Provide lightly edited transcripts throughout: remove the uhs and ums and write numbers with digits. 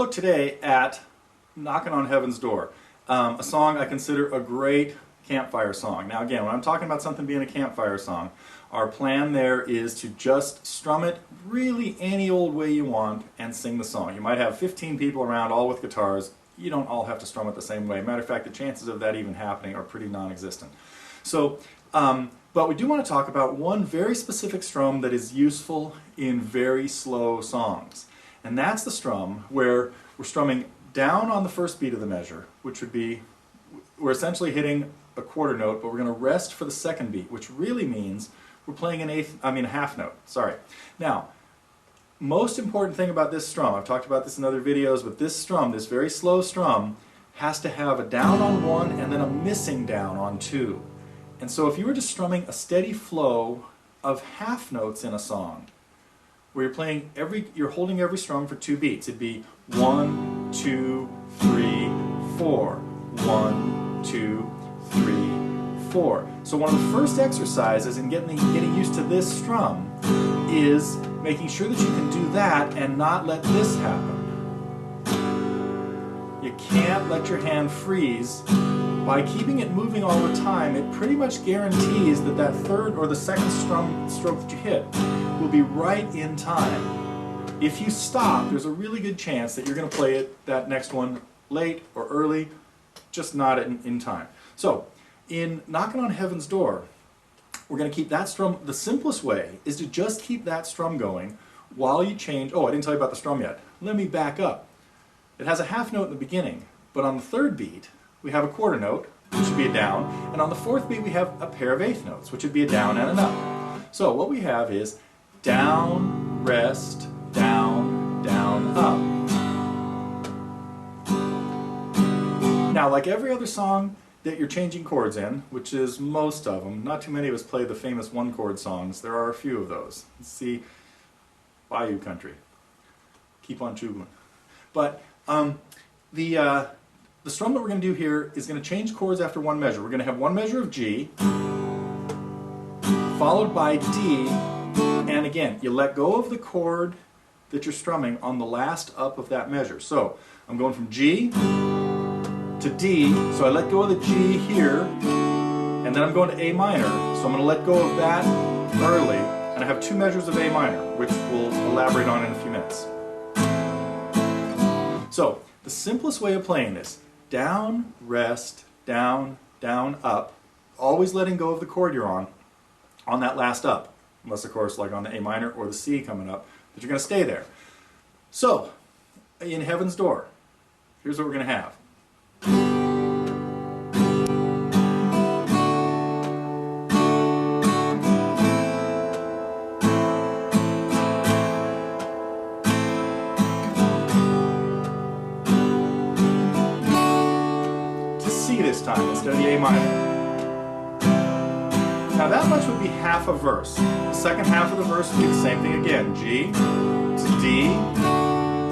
look today at Knockin' on Heaven's Door, a song I consider a great campfire song. Now again, when I'm talking about something being a campfire song, our plan there is to just strum it really any old way you want and sing the song. You might have 15 people around, all with guitars. You don't all have to strum it the same way. Matter of fact, the chances of that even happening are pretty non-existent. So, but we do want to talk about one very specific strum that is useful in very slow songs. And that's the strum where we're strumming down on the first beat of the measure, which would be, we're essentially hitting a quarter note, but we're going to rest for the second beat, which really means we're playing a half note. Sorry. Now, most important thing about this strum, I've talked about this in other videos, but this strum, this very slow strum, has to have a down on one and then a missing down on two. And so if you were just strumming a steady flow of half notes in a song, where you're playing you're holding every strum for 2 beats, it'd be 1, 2, 3, 4, 1, 2, 3, 4. So one of the first exercises in getting used to this strum is making sure that you can do that and not let this happen. You can't let your hand freeze. By keeping it moving all the time, it pretty much guarantees that that third or the second strum stroke that you hit will be right in time. If you stop, there's a really good chance that you're going to play that next one late or early, just not in time. So, in Knockin' on Heaven's Door, we're going to keep that strum. The simplest way is to just keep that strum going while you change. Oh, I didn't tell you about the strum yet. Let me back up. It has a half note in the beginning, but on the third beat, we have a quarter note, which would be a down, and on the fourth beat we have a pair of eighth notes, which would be a down and an up. So what we have is down, rest, down, down, up. Now, like every other song that you're changing chords in, which is most of them, not too many of us play the famous one-chord songs, there are a few of those. Let's see, Bayou Country, Keep on Chugling. But the strum that we're going to do here is going to change chords after one measure. We're going to have one measure of G, followed by D, and again, you let go of the chord that you're strumming on the last up of that measure. So, I'm going from G to D, so I let go of the G here, and then I'm going to A minor, so I'm going to let go of that early, and I have 2 measures of A minor, which we'll elaborate on in a few minutes. So, the simplest way of playing this, down, rest, down, down, up, always letting go of the chord you're on that last up, unless of course like on the A minor or the C coming up, but you're going to stay there. So, in Heaven's Door, here's what we're going to have. This time instead of the A minor. Now that much would be half a verse. The second half of the verse would be the same thing again. G to D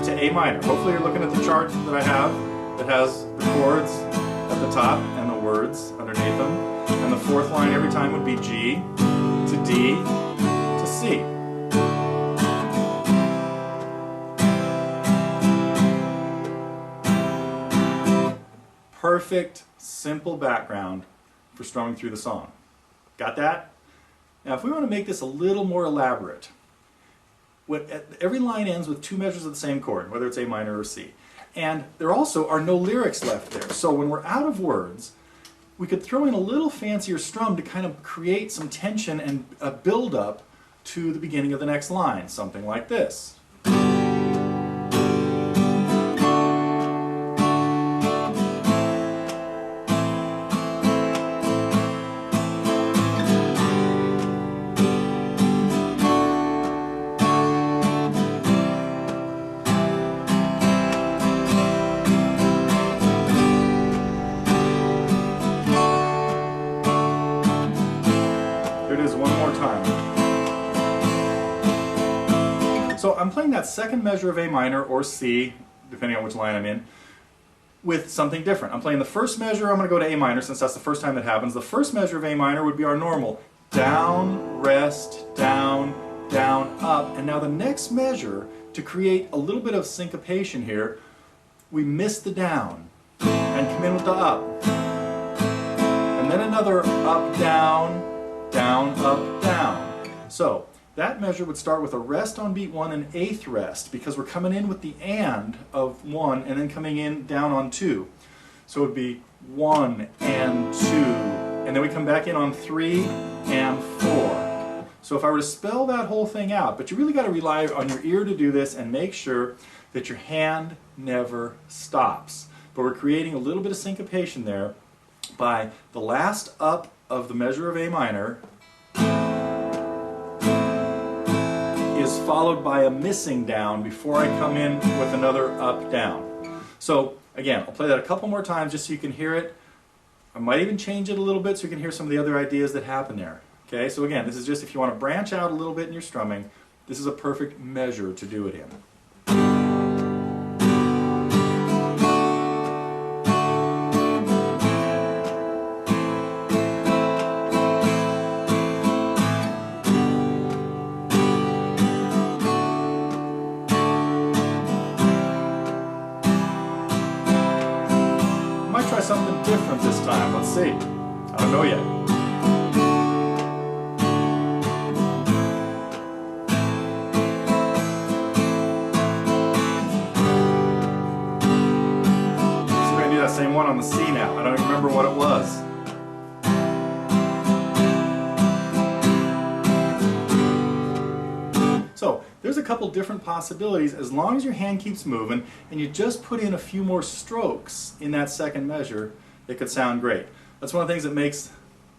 to A minor. Hopefully you're looking at the chart that I have that has the chords at the top and the words underneath them. And the fourth line every time would be G to D to C. Perfect, simple background for strumming through the song. Got that? Now if we want to make this a little more elaborate, every line ends with 2 measures of the same chord, whether it's A minor or C. And there also are no lyrics left there. So when we're out of words, we could throw in a little fancier strum to kind of create some tension and a build-up to the beginning of the next line, something like this. So I'm playing that second measure of A minor or C, depending on which line I'm in, with something different. I'm playing the first measure, I'm going to go to A minor since that's the first time that happens. The first measure of A minor would be our normal down, rest, down, down, up. And now the next measure, to create a little bit of syncopation here, we miss the down and come in with the up. And then another up, down, down, up, down. So that measure would start with a rest on beat 1 and 8th rest, because we're coming in with the and of 1 and then coming in down on 2. So it would be 1 and 2, and then we come back in on 3 and 4. So if I were to spell that whole thing out, but you really got to rely on your ear to do this and make sure that your hand never stops. But we're creating a little bit of syncopation there by the last up of the measure of A minor is followed by a missing down before I come in with another up, down. So again, I'll play that a couple more times just so you can hear it. I might even change it a little bit so you can hear some of the other ideas that happen there. Okay, so again, this is just if you want to branch out a little bit in your strumming, this is a perfect measure to do it in. Try something different this time. Let's see. I don't know yet. So we're going to do that same one on the C now. I don't even remember what it was. So there's a couple different possibilities as long as your hand keeps moving and you just put in a few more strokes in that second measure. It could sound great. That's one of the things that makes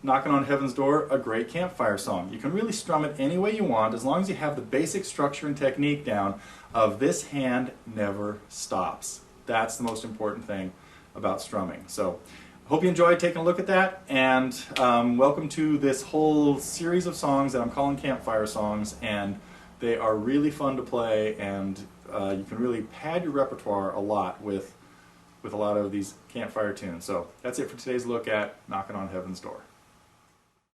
Knockin' on Heaven's Door a great campfire song. You can really strum it any way you want as long as you have the basic structure and technique down of this hand never stops. That's the most important thing about strumming. So I hope you enjoyed taking a look at that, and welcome to this whole series of songs that I'm calling campfire songs, and they are really fun to play, and you can really pad your repertoire a lot with a lot of these campfire tunes. So that's it for today's look at Knockin' on Heaven's Door.